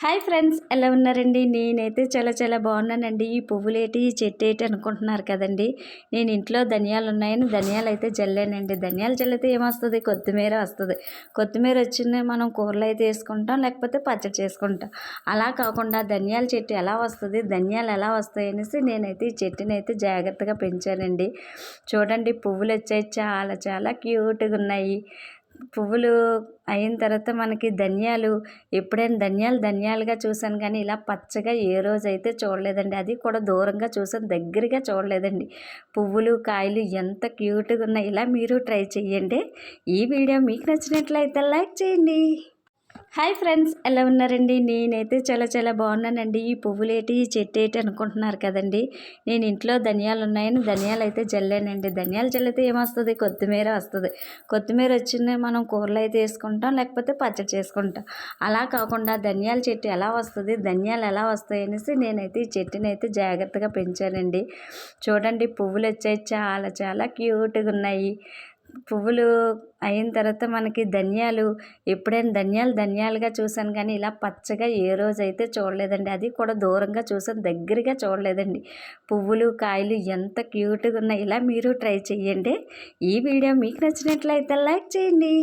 Hi friends, ఎలా ఉన్నారండి? నేనైతే చాలా బాగున్నానండి. ఈ పువ్వులేటి ఈ చెట్టు ఏంటి అనుకుంటున్నారు కదండి. నేను ఇంట్లో ధనియాలు ఉన్నాయని ధనియాలు అయితే జల్లానండి. ధనియాలు జల్లితే ఏమొస్తుంది? కొత్తిమీర వస్తుంది. కొత్తిమీర వచ్చింది మనం కూరలు అయితే వేసుకుంటాం, లేకపోతే పచ్చడి చేసుకుంటాం. అలా కాకుండా ధనియాల చెట్టు ఎలా వస్తుంది, ధనియాలు ఎలా వస్తాయి అనేసి నేనైతే ఈ చెట్టుని అయితే జాగ్రత్తగా పెంచానండి. చూడండి, పువ్వులు వచ్చాయి, చాలా క్యూట్గా ఉన్నాయి. పువ్వులు అయిన తర్వాత మనకి ధనియాలు, ఎప్పుడైనా ధనియాలుగా చూశాను కానీ ఇలా పచ్చగా ఏ రోజైతే చూడలేదండి. అది కూడా దూరంగా చూసాను, దగ్గరగా చూడలేదండి. పువ్వులు కాయలు ఎంత క్యూట్గా ఉన్నాయి. ఇలా మీరు ట్రై చేయండి. ఈ వీడియో మీకు నచ్చినట్లయితే లైక్ చేయండి. హాయ్ ఫ్రెండ్స్, ఎలా ఉన్నారండి? నేనైతే చాలా బాగున్నానండి. ఈ పువ్వులేటి ఈ చెట్టు ఏంటి అనుకుంటున్నారు కదండి. నేను ఇంట్లో ధనియాలు ఉన్నాయని ధనియాలు అయితే జల్లానండి. ధనియాలు జల్లితే ఏమొస్తుంది? కొత్తిమీర వస్తుంది. కొత్తిమీర వచ్చింది మనం కూరలు అయితే వేసుకుంటాం, లేకపోతే పచ్చడి చేసుకుంటాం. అలా కాకుండా ధనియాల చెట్టు ఎలా వస్తుంది, ధనియాలు ఎలా వస్తాయి అనేసి నేనైతే ఈ చెట్టుని అయితే జాగ్రత్తగా పెంచానండి. చూడండి, పువ్వులు వచ్చాయి, చాలా క్యూట్గా ఉన్నాయి. పువ్వులు అయిన తర్వాత మనకి ధనియాలు, ఎప్పుడైనా ధనియాలుగా చూశాను కానీ ఇలా పచ్చగా ఏ రోజైతే చూడలేదండి. అది కూడా దూరంగా చూసాను, దగ్గరగా చూడలేదండి. పువ్వులు కాయలు ఎంత క్యూట్గా ఉన్నాయి. ఇలా మీరు ట్రై చేయండి. ఈ వీడియో మీకు నచ్చినట్లయితే లైక్ చేయండి.